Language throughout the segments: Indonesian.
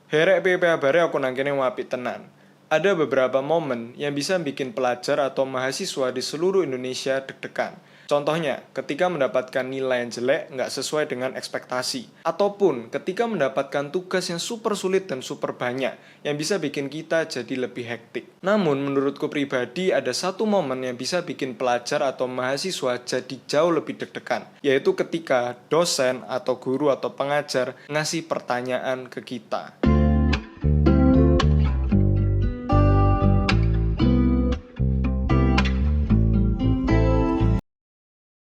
Herek piye kabare aku nang kene apik tenan. Ada beberapa momen yang bisa bikin pelajar atau mahasiswa di seluruh Indonesia deg-degan. Contohnya, ketika mendapatkan nilai yang jelek nggak sesuai dengan ekspektasi. Ataupun ketika mendapatkan tugas yang super sulit dan super banyak, yang bisa bikin kita jadi lebih hektik. Namun, menurutku pribadi ada satu momen yang bisa bikin pelajar atau mahasiswa jadi jauh lebih deg-degan. Yaitu ketika dosen atau guru atau pengajar ngasih pertanyaan ke kita.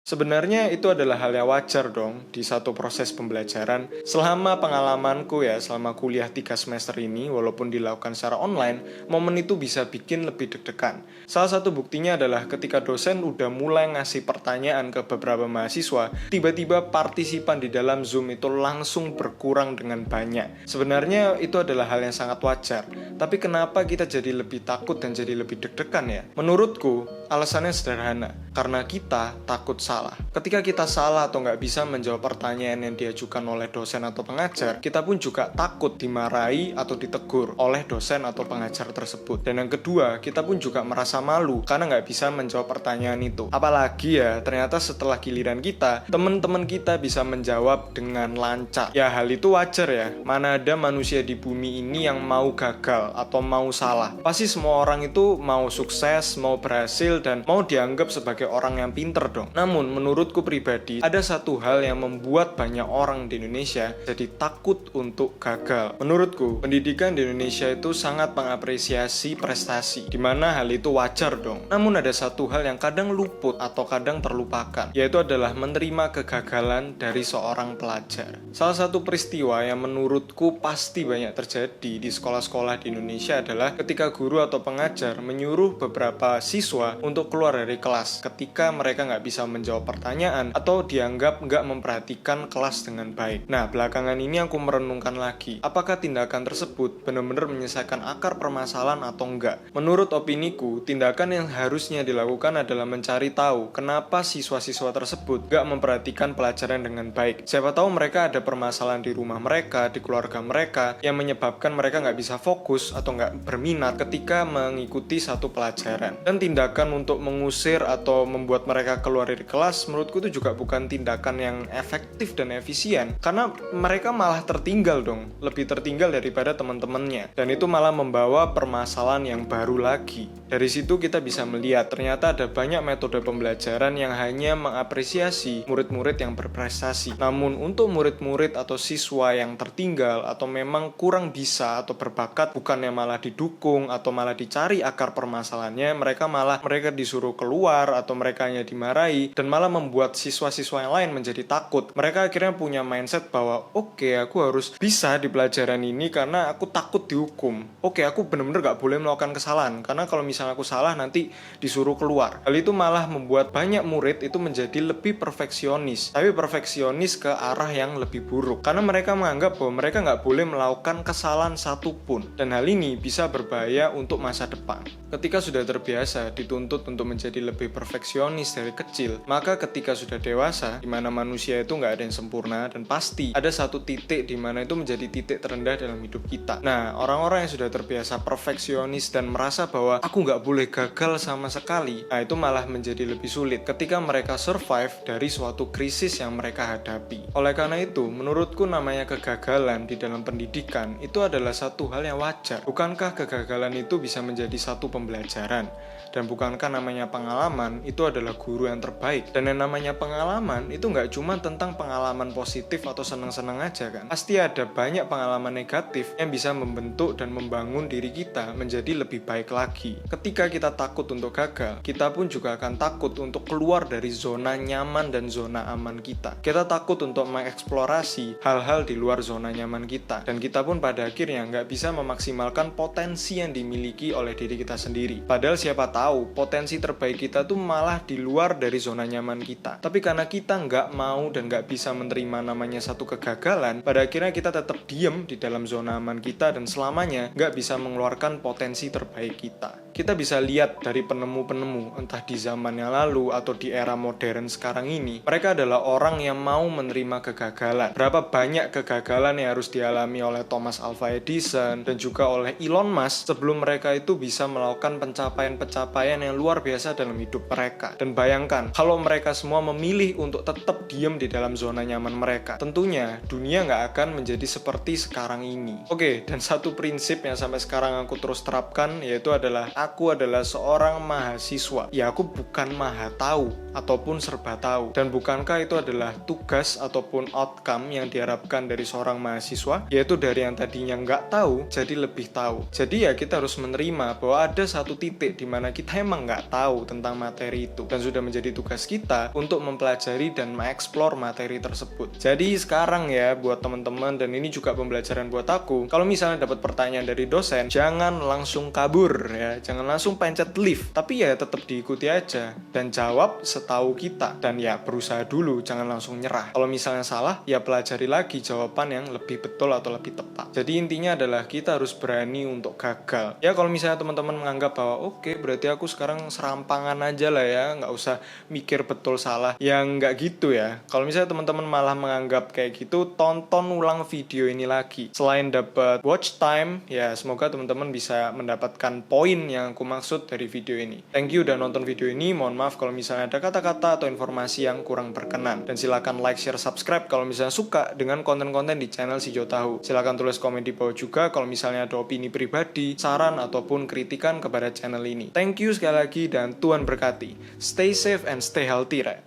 Sebenarnya itu adalah hal yang wajar dong di satu proses pembelajaran. Selama pengalamanku ya, selama kuliah 3 semester ini, walaupun dilakukan secara online, momen itu bisa bikin lebih deg-degan. Salah satu buktinya adalah ketika dosen udah mulai ngasih pertanyaan ke beberapa mahasiswa, tiba-tiba partisipan di dalam Zoom itu langsung berkurang dengan banyak. Sebenarnya itu adalah hal yang sangat wajar, tapi kenapa kita jadi lebih takut dan jadi lebih deg-degan ya? Menurutku, alasannya sederhana, karena kita takut salah. Ketika kita salah atau nggak bisa menjawab pertanyaan yang diajukan oleh dosen atau pengajar, kita pun juga takut dimarahi atau ditegur oleh dosen atau pengajar tersebut. Dan yang kedua, kita pun juga merasa malu karena nggak bisa menjawab pertanyaan itu. Apalagi ya, ternyata setelah giliran kita, teman-teman kita bisa menjawab dengan lancar. Ya, hal itu wajar ya. Mana ada manusia di bumi ini yang mau gagal atau mau salah. Pasti semua orang itu mau sukses, mau berhasil, dan mau dianggap sebagai orang yang pinter dong. Namun, menurutku pribadi, ada satu hal yang membuat banyak orang di Indonesia jadi takut untuk gagal. Menurutku, pendidikan di Indonesia itu sangat mengapresiasi prestasi, dimana hal itu wajar dong. Namun ada satu hal yang kadang luput atau kadang terlupakan, yaitu adalah menerima kegagalan dari seorang pelajar. Salah satu peristiwa yang menurutku pasti banyak terjadi di sekolah-sekolah di Indonesia adalah ketika guru atau pengajar menyuruh beberapa siswa untuk keluar dari kelas ketika mereka nggak bisa menjawab pertanyaan atau dianggap nggak memperhatikan kelas dengan baik. Nah, belakangan ini aku merenungkan lagi, apakah tindakan tersebut benar-benar menyelesaikan akar permasalahan atau enggak? Menurut opiniku, tindakan yang harusnya dilakukan adalah mencari tahu kenapa siswa-siswa tersebut nggak memperhatikan pelajaran dengan baik. Siapa tahu mereka ada permasalahan di rumah mereka, di keluarga mereka, yang menyebabkan mereka nggak bisa fokus atau nggak berminat ketika mengikuti satu pelajaran. Dan tindakan untuk mengusir atau membuat mereka keluar dari kelas, menurutku itu juga bukan tindakan yang efektif dan efisien, karena mereka malah tertinggal dong, lebih tertinggal daripada teman-temannya, dan itu malah membawa permasalahan yang baru lagi. Dari situ kita bisa melihat ternyata ada banyak metode pembelajaran yang hanya mengapresiasi murid-murid yang berprestasi. Namun untuk murid-murid atau siswa yang tertinggal atau memang kurang bisa atau berbakat, bukannya malah didukung atau malah dicari akar permasalahannya, mereka disuruh keluar atau mereka hanya dimarahi, dan malah membuat siswa-siswa yang lain menjadi takut. Mereka akhirnya punya mindset bahwa oke, aku harus bisa di pelajaran ini karena aku takut dihukum. Oke, aku benar-benar gak boleh melakukan kesalahan, karena kalau misalnya aku salah nanti disuruh keluar. Hal itu malah membuat banyak murid itu menjadi lebih perfeksionis, tapi perfeksionis ke arah yang lebih buruk, karena mereka menganggap bahwa mereka gak boleh melakukan kesalahan satupun, dan hal ini bisa berbahaya untuk masa depan. Ketika sudah terbiasa dituntut untuk menjadi lebih perfeksionis dari kecil, maka ketika sudah dewasa, di mana manusia itu nggak ada yang sempurna, dan pasti ada satu titik di mana itu menjadi titik terendah dalam hidup kita. Nah, orang-orang yang sudah terbiasa perfeksionis dan merasa bahwa aku nggak boleh gagal sama sekali, nah itu malah menjadi lebih sulit ketika mereka survive dari suatu krisis yang mereka hadapi. Oleh karena itu, menurutku namanya kegagalan di dalam pendidikan itu adalah satu hal yang wajar. Bukankah kegagalan itu bisa menjadi satu pembelajaran? Dan bukankah namanya pengalaman itu adalah guru yang terbaik? Dan yang namanya pengalaman itu nggak cuma tentang pengalaman positif atau senang-senang aja kan? Pasti ada banyak pengalaman negatif yang bisa membentuk dan membangun diri kita menjadi lebih baik lagi. Ketika kita takut untuk gagal, kita pun juga akan takut untuk keluar dari zona nyaman dan zona aman kita. Kita takut untuk mengeksplorasi hal-hal di luar zona nyaman kita. Dan kita pun pada akhirnya nggak bisa memaksimalkan potensi yang dimiliki oleh diri kita sendiri. Padahal siapa tahu potensi potensi terbaik kita tuh malah di luar dari zona nyaman kita. Tapi karena kita nggak mau dan nggak bisa menerima namanya satu kegagalan, pada akhirnya kita tetap diem di dalam zona aman kita dan selamanya nggak bisa mengeluarkan potensi terbaik kita. Kita bisa lihat dari penemu-penemu, entah di zaman yang lalu atau di era modern sekarang ini, mereka adalah orang yang mau menerima kegagalan. Berapa banyak kegagalan yang harus dialami oleh Thomas Alva Edison dan juga oleh Elon Musk sebelum mereka itu bisa melakukan pencapaian-pencapaian yang luar biasa dalam hidup mereka. Dan bayangkan, kalau mereka semua memilih untuk tetap diem di dalam zona nyaman mereka, tentunya dunia nggak akan menjadi seperti sekarang ini. Oke, dan satu prinsip yang sampai sekarang aku terus terapkan, yaitu adalah aku adalah seorang mahasiswa. Ya, aku bukan maha tahu ataupun serba tahu. Dan bukankah itu adalah tugas ataupun outcome yang diharapkan dari seorang mahasiswa? Yaitu dari yang tadinya nggak tahu, jadi lebih tahu. Jadi ya kita harus menerima bahwa ada satu titik di mana kita emang nggak tahu tentang materi itu. Dan sudah menjadi tugas kita untuk mempelajari dan mengeksplor materi tersebut. Jadi sekarang ya, buat teman-teman, dan ini juga pembelajaran buat aku, kalau misalnya dapat pertanyaan dari dosen, jangan langsung kabur ya, jangan langsung pencet leave, tapi ya tetap diikuti aja dan jawab setahu kita, dan ya berusaha dulu, jangan langsung nyerah. Kalau misalnya salah, ya pelajari lagi jawaban yang lebih betul atau lebih tepat. Jadi intinya adalah kita harus berani untuk gagal. Ya kalau misalnya teman-teman menganggap bahwa oke, berarti aku sekarang serampangan aja lah ya, nggak usah mikir betul salah, ya nggak gitu ya. Kalau misalnya teman-teman malah menganggap kayak gitu, tonton ulang video ini lagi. Selain dapat watch time, ya semoga teman-teman bisa mendapatkan poin yang aku maksud dari video ini. Thank you udah nonton video ini. Mohon maaf kalau misalnya ada kata-kata atau informasi yang kurang berkenan. Dan silakan like, share, subscribe kalau misalnya suka dengan konten-konten di channel Sijo Tahu. Silakan tulis komen di bawah juga kalau misalnya ada opini pribadi, saran ataupun kritikan kepada channel ini. Thank you sekali lagi dan Tuhan berkati. Stay safe and stay healthy, right?